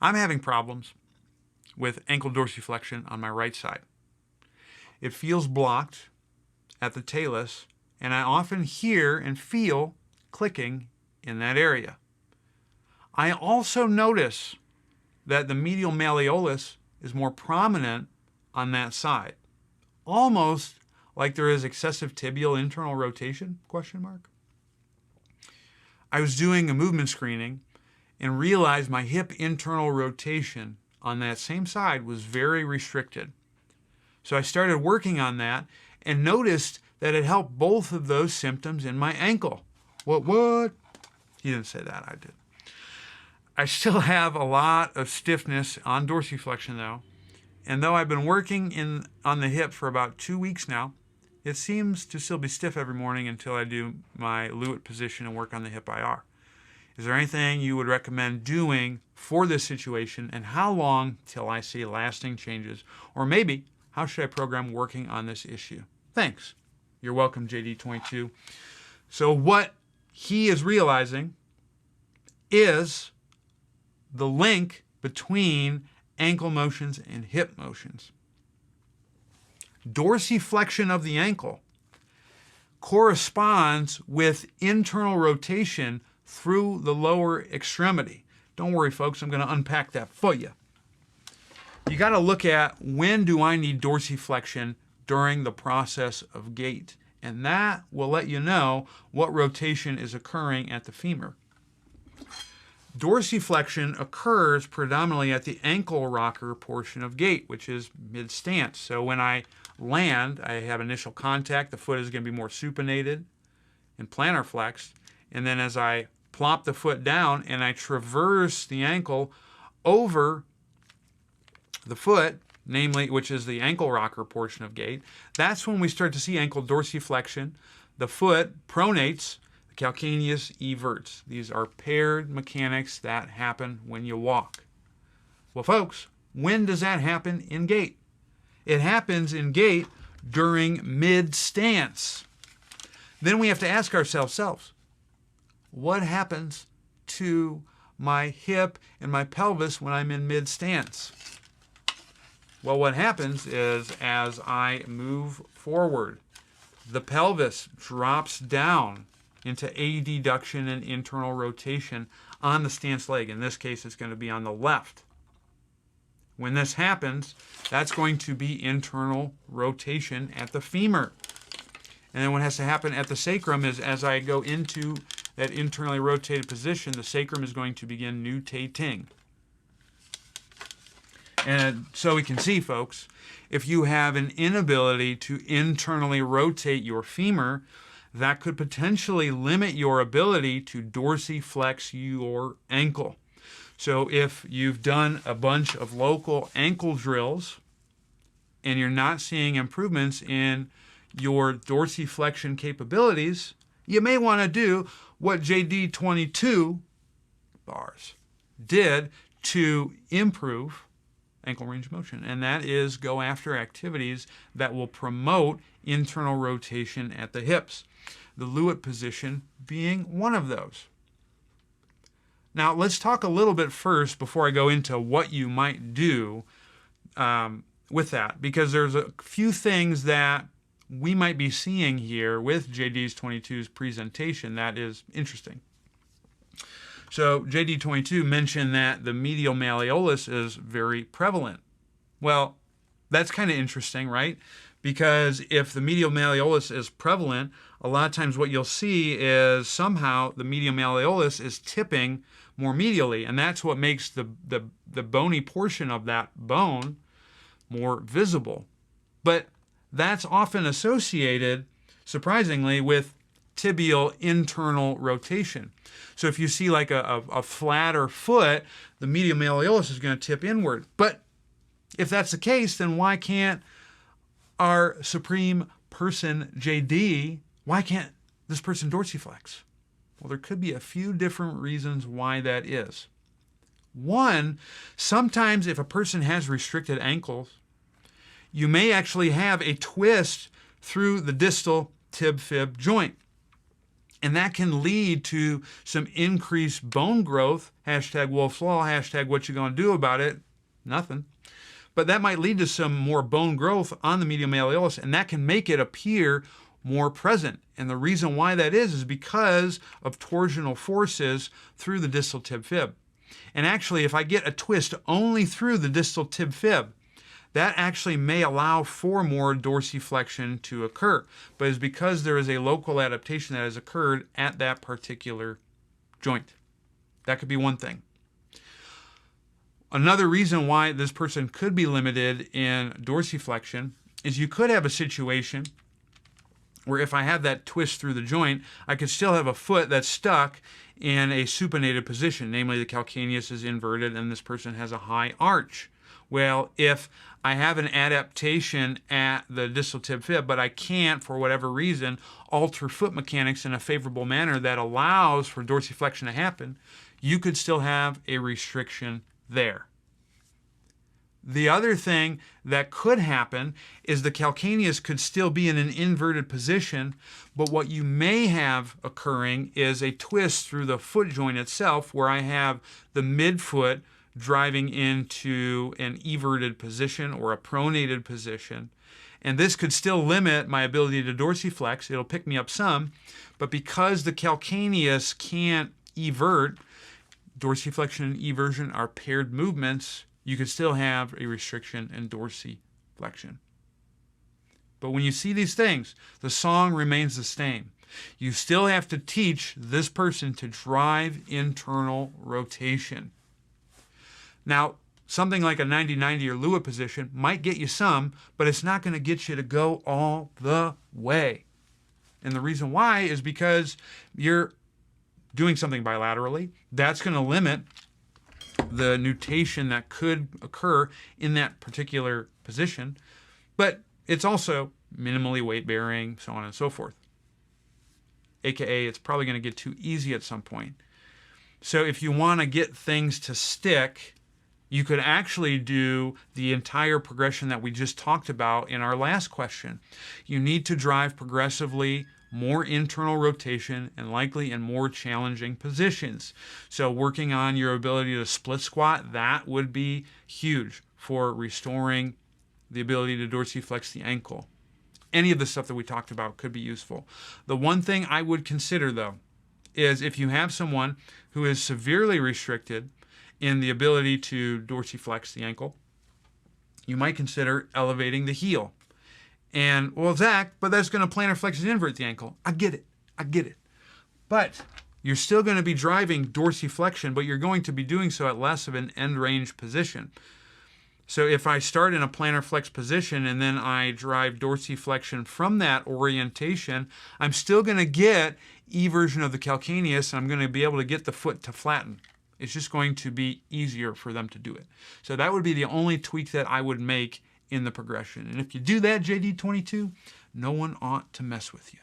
I'm having problems with ankle dorsiflexion on my right side. It feels blocked at the talus, and I often hear and feel clicking in that area. I also notice that the medial malleolus is more prominent on that side, almost like there is excessive tibial internal rotation, ? I was doing a movement screening and realized my hip internal rotation on that same side was very restricted. So I started working on that and noticed that it helped both of those symptoms in my ankle. What? He didn't say that, I did. I still have a lot of stiffness on dorsiflexion though, and though I've been working on the hip for about 2 weeks now, it seems to still be stiff every morning until I do my Lewitt position and work on the hip IR. Is there anything you would recommend doing for this situation, and how long till I see lasting changes? Or maybe, how should I program working on this issue? Thanks. You're welcome, JD22. So what he is realizing is the link between ankle motions and hip motions. Dorsiflexion of the ankle corresponds with internal rotation through the lower extremity. Don't worry, folks, I'm going to unpack that for you. You got to look at, when do I need dorsiflexion during the process of gait? And that will let you know what rotation is occurring at the femur. Dorsiflexion occurs predominantly at the ankle rocker portion of gait, which is mid-stance. So when I land, I have initial contact, the foot is going to be more supinated and plantar flexed, and then as I plop the foot down and I traverse the ankle over the foot, namely, which is the ankle rocker portion of gait, that's when we start to see ankle dorsiflexion. The foot pronates, the calcaneus everts. These are paired mechanics that happen when you walk. Well, folks, when does that happen in gait? It happens in gait during mid-stance. Then we have to ask ourselves, what happens to my hip and my pelvis when I'm in mid-stance? Well, what happens is, as I move forward, the pelvis drops down into adduction and internal rotation on the stance leg. In this case, it's going to be on the left. When this happens, that's going to be internal rotation at the femur. And then what has to happen at the sacrum is, as I go into that internally rotated position, the sacrum is going to begin nutating. And so we can see, folks, if you have an inability to internally rotate your femur, that could potentially limit your ability to dorsiflex your ankle. So if you've done a bunch of local ankle drills and you're not seeing improvements in your dorsiflexion capabilities, you may want to do what JD22 bars did to improve ankle range of motion, and that is go after activities that will promote internal rotation at the hips, the Lewitt position being one of those. Now, let's talk a little bit first before I go into what you might do with that, because there's a few things that we might be seeing here with JD22's presentation that is interesting. So JD22 mentioned that the medial malleolus is very prevalent. Well, that's kind of interesting, right? Because if the medial malleolus is prevalent, a lot of times what you'll see is somehow the medial malleolus is tipping more medially, and that's what makes the bony portion of that bone more visible. But that's often associated, surprisingly, with tibial internal rotation. So if you see like a flatter foot, the medial malleolus is going to tip inward. But if that's the case, then why can't our supreme person, JD, why can't this person dorsiflex? Well, there could be a few different reasons why that is. One, sometimes if a person has restricted ankles, you may actually have a twist through the distal tib-fib joint. And that can lead to some increased bone growth, hashtag Wolf's Law, hashtag what you gonna do about it? Nothing. But that might lead to some more bone growth on the medial malleolus, and that can make it appear more present. And the reason why that is because of torsional forces through the distal tib fib. And actually, if I get a twist only through the distal tib fib, that actually may allow for more dorsiflexion to occur, but it's because there is a local adaptation that has occurred at that particular joint. That could be one thing. Another reason why this person could be limited in dorsiflexion is you could have a situation where if I have that twist through the joint, I could still have a foot that's stuck in a supinated position, namely the calcaneus is inverted and this person has a high arch. Well, if I have an adaptation at the distal tib fib, but I can't, for whatever reason, alter foot mechanics in a favorable manner that allows for dorsiflexion to happen, you could still have a restriction there. The other thing that could happen is the calcaneus could still be in an inverted position, but what you may have occurring is a twist through the foot joint itself where I have the midfoot driving into an everted position or a pronated position. And this could still limit my ability to dorsiflex. It'll pick me up some, but because the calcaneus can't evert, dorsiflexion and eversion are paired movements, you could still have a restriction in dorsiflexion. But when you see these things, the song remains the same. You still have to teach this person to drive internal rotation. Now, something like a 90-90 or Lua position might get you some, but it's not going to get you to go all the way. And the reason why is because you're doing something bilaterally. That's going to limit the nutation that could occur in that particular position, but it's also minimally weight bearing, so on and so forth. AKA, it's probably going to get too easy at some point. So if you want to get things to stick, you could actually do the entire progression that we just talked about in our last question. You need to drive progressively more internal rotation and likely in more challenging positions. So working on your ability to split squat, that would be huge for restoring the ability to dorsiflex the ankle. Any of the stuff that we talked about could be useful. The one thing I would consider though is if you have someone who is severely restricted in the ability to dorsiflex the ankle, you might consider elevating the heel. And, well, Zach, but that's going to plantar flex and invert the ankle. I get it. But you're still going to be driving dorsiflexion, but you're going to be doing so at less of an end range position. So if I start in a plantar flex position and then I drive dorsiflexion from that orientation, I'm still going to get eversion of the calcaneus, and I'm going to be able to get the foot to flatten. It's just going to be easier for them to do it. So that would be the only tweak that I would make in the progression. And if you do that, JD22, no one ought to mess with you.